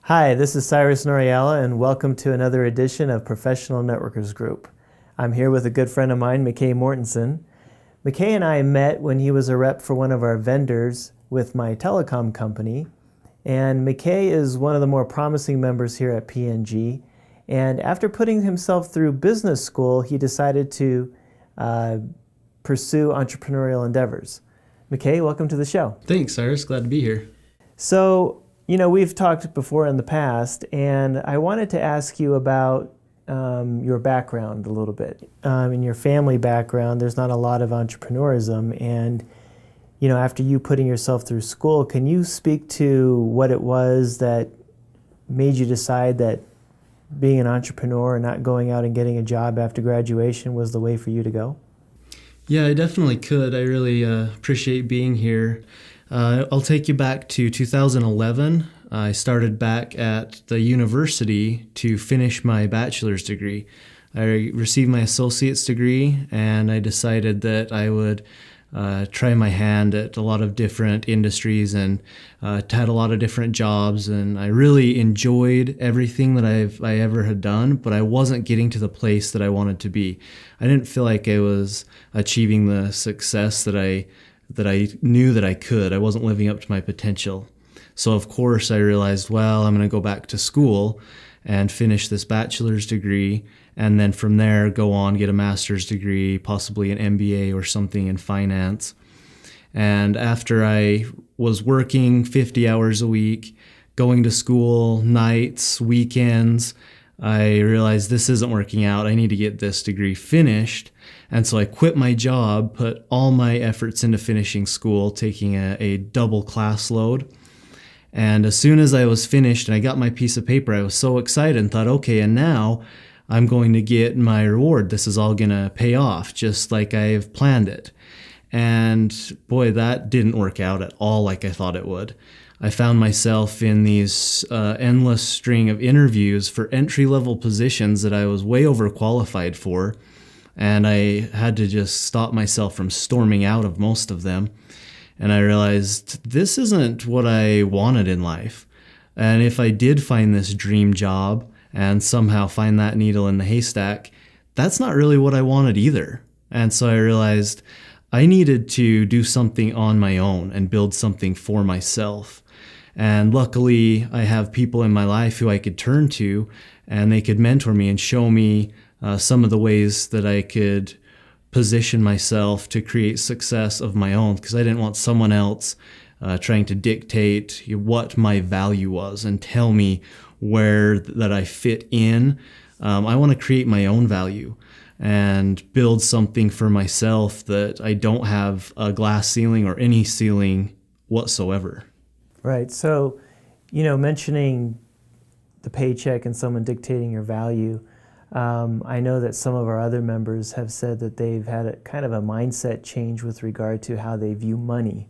Hi, this is Cyrus Noriella, and welcome to another edition of Professional Networkers Group. I'm here with a good friend of mine, Makay Mortensen. Makay and I met when he was a rep for one of our vendors with my telecom company, and Makay is one of the more promising members here at PNG. And after putting himself through business school, he decided to pursue entrepreneurial endeavors. Makay, welcome to the show. Thanks, Cyrus. Glad to be here. So, we've talked before in the past, and I wanted to ask you about your background a little bit. In your family background, there's not a lot of entrepreneurism, and after you putting yourself through school, can you speak to what it was that made you decide that being an entrepreneur and not going out and getting a job after graduation was the way for you to go? Yeah, I definitely could. I really appreciate being here. I'll take you back to 2011. I started back at the university to finish my bachelor's degree. I received my associate's degree, and I decided that I would try my hand at a lot of different industries and had a lot of different jobs, and I really enjoyed everything that I ever had done, but I wasn't getting to the place that I wanted to be. I didn't feel like I was achieving the success that I knew that I could. I wasn't living up to my potential. So of course I realized, well, I'm going to go back to school and finish this bachelor's degree, and then from there go on, get a master's degree, possibly an MBA or something in finance. And after I was working 50 hours a week, going to school, nights, weekends, I realized this isn't working out. I need to get this degree finished. And so I quit my job, put all my efforts into finishing school, taking a double class load. And as soon as I was finished and I got my piece of paper, I was so excited and thought, okay, and now I'm going to get my reward. This is all going to pay off just like I've planned it. And boy, that didn't work out at all like I thought it would. I found myself in these endless string of interviews for entry-level positions that I was way overqualified for, and I had to just stop myself from storming out of most of them. And I realized this isn't what I wanted in life. And if I did find this dream job and somehow find that needle in the haystack, that's not really what I wanted either. And so I realized I needed to do something on my own and build something for myself. And luckily, I have people in my life who I could turn to, and they could mentor me and show me some of the ways that I could position myself to create success of my own, because I didn't want someone else trying to dictate what my value was and tell me where that I fit in. I want to create my own value and build something for myself that I don't have a glass ceiling or any ceiling whatsoever. Right. So, mentioning the paycheck and someone dictating your value, I know that some of our other members have said that they've had a kind of a mindset change with regard to how they view money.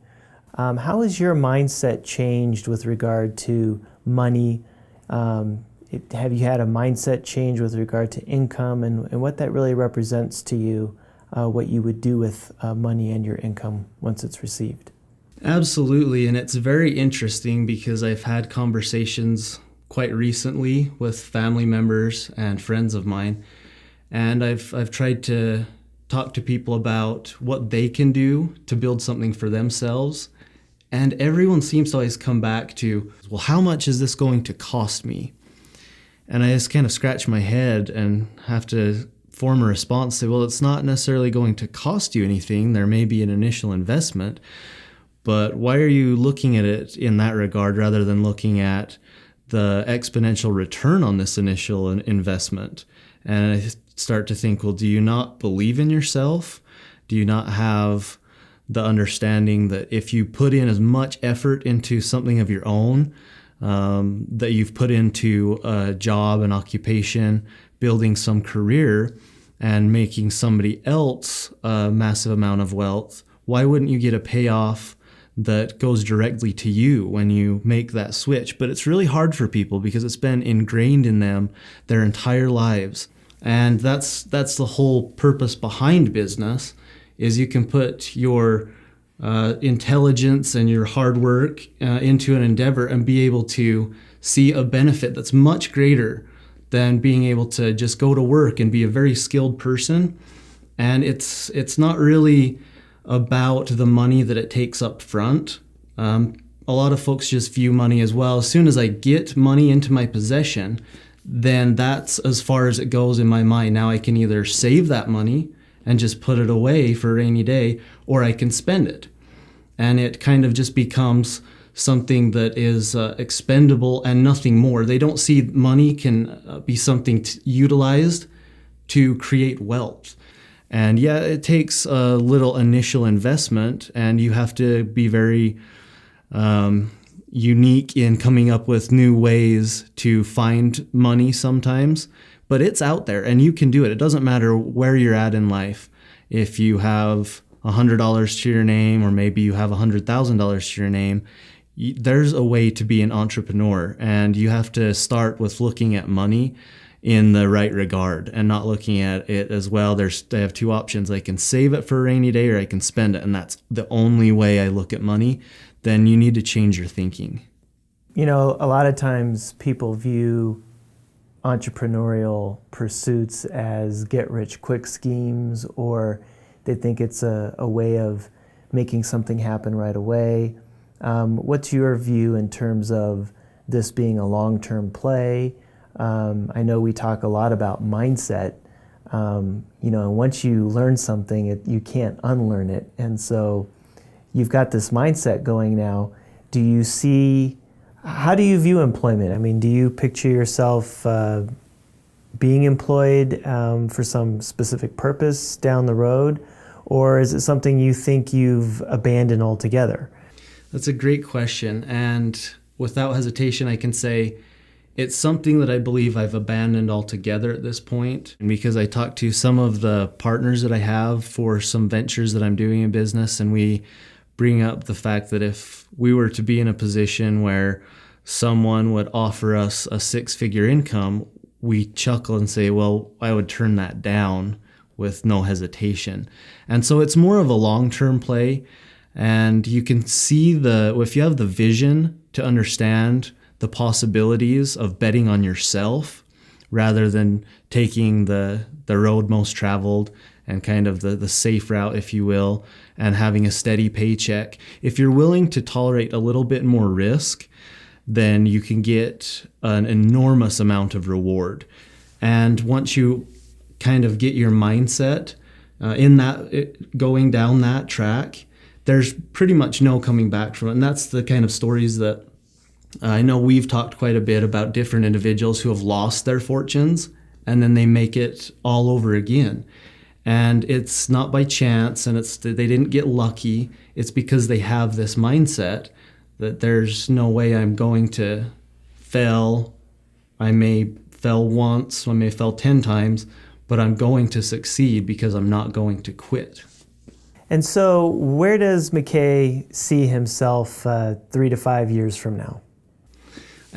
How has your mindset changed with regard to money? Have you had a mindset change with regard to income and what that really represents to you, what you would do with money and your income once it's received? Absolutely, and it's very interesting because I've had conversations quite recently with family members and friends of mine, and I've tried to talk to people about what they can do to build something for themselves, and everyone seems to always come back to, well, how much is this going to cost me? And I just kind of scratch my head and have to form a response, say, well, it's not necessarily going to cost you anything. There may be an initial investment, but why are you looking at it in that regard rather than looking at the exponential return on this initial investment? And I start to think, well, do you not believe in yourself? Do you not have the understanding that if you put in as much effort into something of your own, that you've put into a job, an occupation, building some career, and making somebody else a massive amount of wealth, why wouldn't you get a payoff that goes directly to you when you make that switch? But it's really hard for people because it's been ingrained in them their entire lives. And that's the whole purpose behind business, is you can put your intelligence and your hard work into an endeavor and be able to see a benefit that's much greater than being able to just go to work and be a very skilled person. And it's not really about the money that it takes up front. A lot of folks just view money as, well, as soon as I get money into my possession, then that's as far as it goes in my mind. Now I can either save that money and just put it away for a rainy day, or I can spend it. And it kind of just becomes something that is expendable and nothing more. They don't see money can be something utilized to create wealth. And yeah, it takes a little initial investment, and you have to be very unique in coming up with new ways to find money sometimes. But it's out there and you can do it. It doesn't matter where you're at in life. If you have $100 to your name, or maybe you have $100,000 to your name, there's a way to be an entrepreneur. And you have to start with looking at money in the right regard and not looking at it as, well, I have two options. I can save it for a rainy day, or I can spend it. And that's the only way I look at money. Then you need to change your thinking. You know, a lot of times people view entrepreneurial pursuits as get-rich-quick schemes, or they think it's a way of making something happen right away. What's your view in terms of this being a long-term play? I know we talk a lot about mindset, and once you learn something, you can't unlearn it. And so you've got this mindset going now. How do you view employment? I mean, do you picture yourself being employed for some specific purpose down the road, or is it something you think you've abandoned altogether? That's a great question, and without hesitation, I can say it's something that I believe I've abandoned altogether at this point. And because I talked to some of the partners that I have for some ventures that I'm doing in business, and we bring up the fact that if we were to be in a position where someone would offer us a six-figure income, we chuckle and say, well, I would turn that down with no hesitation. And so it's more of a long-term play. And you can see if you have the vision to understand the possibilities of betting on yourself rather than taking the road most traveled and kind of the safe route, if you will, and having a steady paycheck. If you're willing to tolerate a little bit more risk, then you can get an enormous amount of reward. And once you kind of get your mindset going down that track, there's pretty much no coming back from it. And that's the kind of stories that I know we've talked quite a bit about, different individuals who have lost their fortunes and then they make it all over again. And it's not by chance, and they didn't get lucky. It's because they have this mindset that there's no way I'm going to fail. I may fail once, I may fail 10 times, but I'm going to succeed because I'm not going to quit. And so where does McKay see himself 3 to 5 years from now?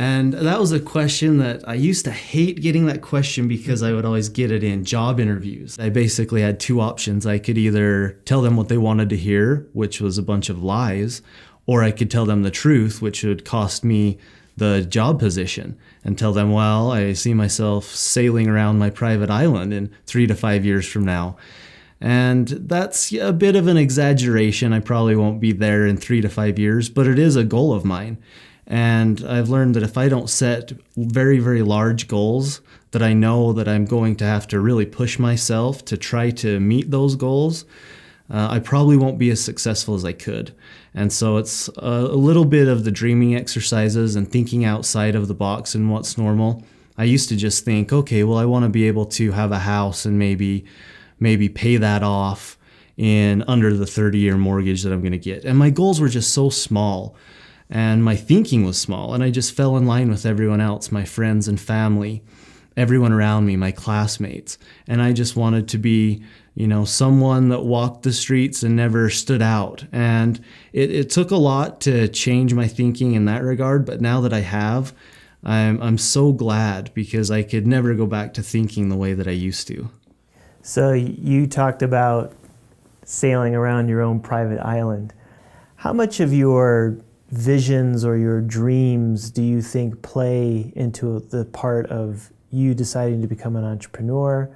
And that was a question that I used to hate getting that question because I would always get it in job interviews. I basically had two options. I could either tell them what they wanted to hear, which was a bunch of lies, or I could tell them the truth, which would cost me the job position, and tell them, well, I see myself sailing around my private island in 3 to 5 years from now. And that's a bit of an exaggeration. I probably won't be there in 3 to 5 years, but it is a goal of mine. And I've learned that if I don't set very, very large goals, that I know that I'm going to have to really push myself to try to meet those goals, I probably won't be as successful as I could. And so it's a little bit of the dreaming exercises and thinking outside of the box and what's normal. I used to just think, okay, well, I want to be able to have a house and maybe pay that off in under the 30-year mortgage that I'm going to get. And my goals were just so small. And my thinking was small, and I just fell in line with everyone else, my friends and family, everyone around me, my classmates. And I just wanted to be, someone that walked the streets and never stood out. And it took a lot to change my thinking in that regard, but now that I have, I'm so glad, because I could never go back to thinking the way that I used to. So you talked about sailing around your own private island. How much of your visions or your dreams do you think play into the part of you deciding to become an entrepreneur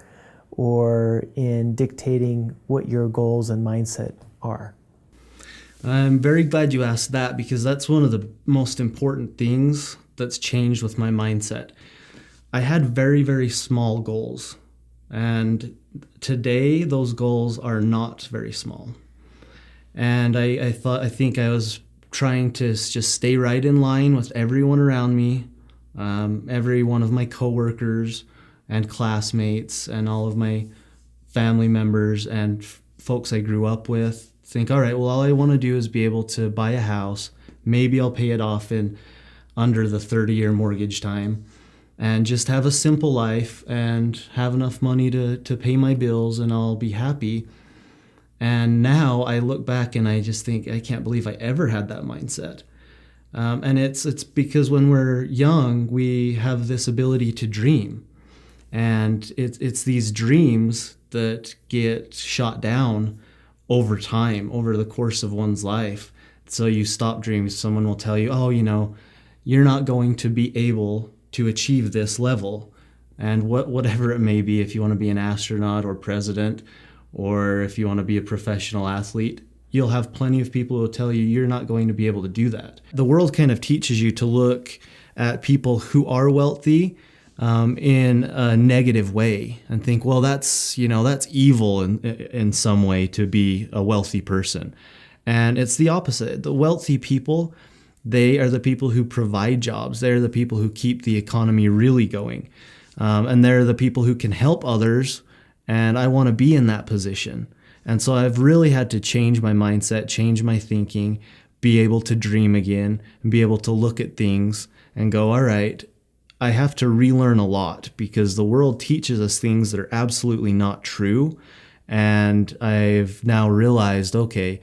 or in dictating what your goals and mindset are? I'm very glad you asked that, because that's one of the most important things that's changed with my mindset. I had very, very small goals, and today those goals are not very small. And I think I was trying to just stay right in line with everyone around me, every one of my coworkers and classmates and all of my family members and folks I grew up with. Think, all right, well, all I want to do is be able to buy a house. Maybe I'll pay it off in under the 30-year mortgage time, and just have a simple life and have enough money to pay my bills, and I'll be happy. And now I look back and I just think, I can't believe I ever had that mindset. And it's because when we're young, we have this ability to dream. And it's these dreams that get shot down over time, over the course of one's life. So you stop dreaming. Someone will tell you, oh, you're not going to be able to achieve this level. And whatever it may be, if you want to be an astronaut or president, or if you want to be a professional athlete, you'll have plenty of people who will tell you you're not going to be able to do that. The world kind of teaches you to look at people who are wealthy in a negative way and think, well, that's evil in some way to be a wealthy person. And it's the opposite. The wealthy people, they are the people who provide jobs. They're the people who keep the economy really going. And they're the people who can help others. And I want to be in that position. And so I've really had to change my mindset, change my thinking, be able to dream again, and be able to look at things and go, all right, I have to relearn a lot, because the world teaches us things that are absolutely not true. And I've now realized, okay,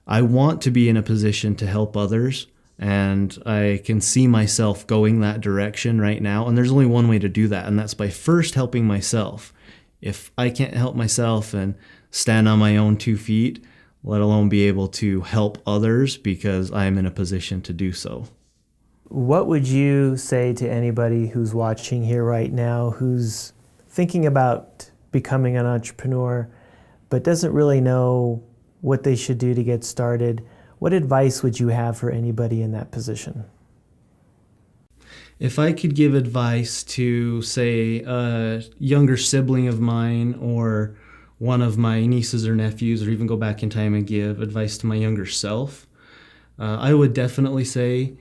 I want to be in a position to help others, and I can see myself going that direction right now. And there's only one way to do that, and that's by first helping myself. If I can't help myself and stand on my own 2 feet, let alone be able to help others because I'm in a position to do so. What would you say to anybody who's watching here right now, who's thinking about becoming an entrepreneur, but doesn't really know what they should do to get started? What advice would you have for anybody in that position? If I could give advice to, say, a younger sibling of mine or one of my nieces or nephews, or even go back in time and give advice to my younger self, I would definitely say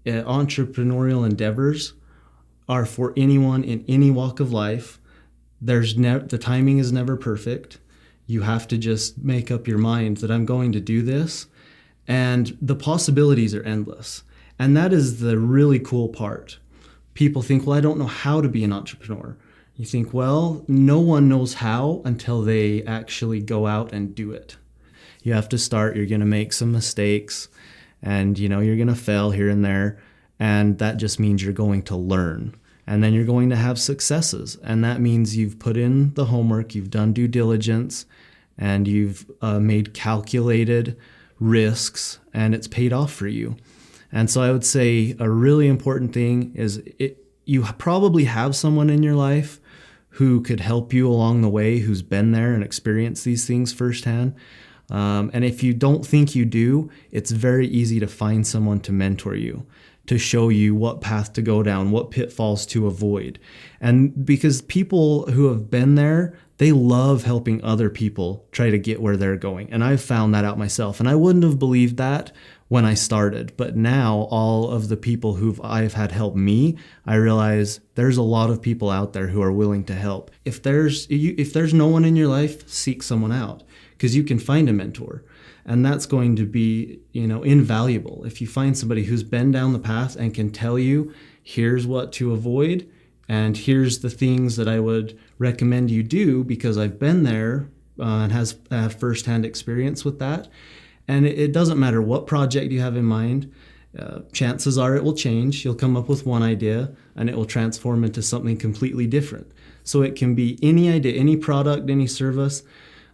entrepreneurial endeavors are for anyone in any walk of life. The timing is never perfect. You have to just make up your mind that I'm going to do this, and the possibilities are endless. And that is the really cool part. People think, well, I don't know how to be an entrepreneur. You think, well, no one knows how until they actually go out and do it. You have to start. You're going to make some mistakes, and you're going to fail here and there, and that just means you're going to learn. And then you're going to have successes, and that means you've put in the homework, you've done due diligence, and you've made calculated risks, and it's paid off for you. And so I would say a really important thing is you probably have someone in your life who could help you along the way, who's been there and experienced these things firsthand. And if you don't think you do, it's very easy to find someone to mentor you, to show you what path to go down, what pitfalls to avoid. And because people who have been there, they love helping other people try to get where they're going. And I've found that out myself. And I wouldn't have believed that when I started. But now all of the people I've had help me, I realize there's a lot of people out there who are willing to help. If there's no one in your life, seek someone out, because you can find a mentor. And that's going to be, invaluable. If you find somebody who's been down the path and can tell you, here's what to avoid, and here's the things that I would recommend you do because I've been there and have firsthand experience with that. And it doesn't matter what project you have in mind. Chances are it will change. You'll come up with one idea and it will transform into something completely different. So it can be any idea, any product, any service.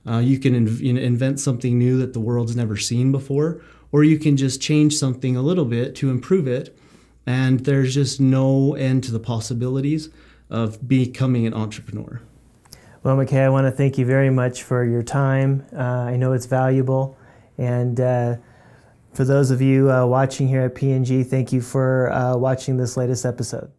You can invent something new that the world's never seen before, or you can just change something a little bit to improve it, and there's just no end to the possibilities of becoming an entrepreneur. Well, McKay, I want to thank you very much for your time. I know it's valuable. And for those of you watching here at PNG, thank you for watching this latest episode.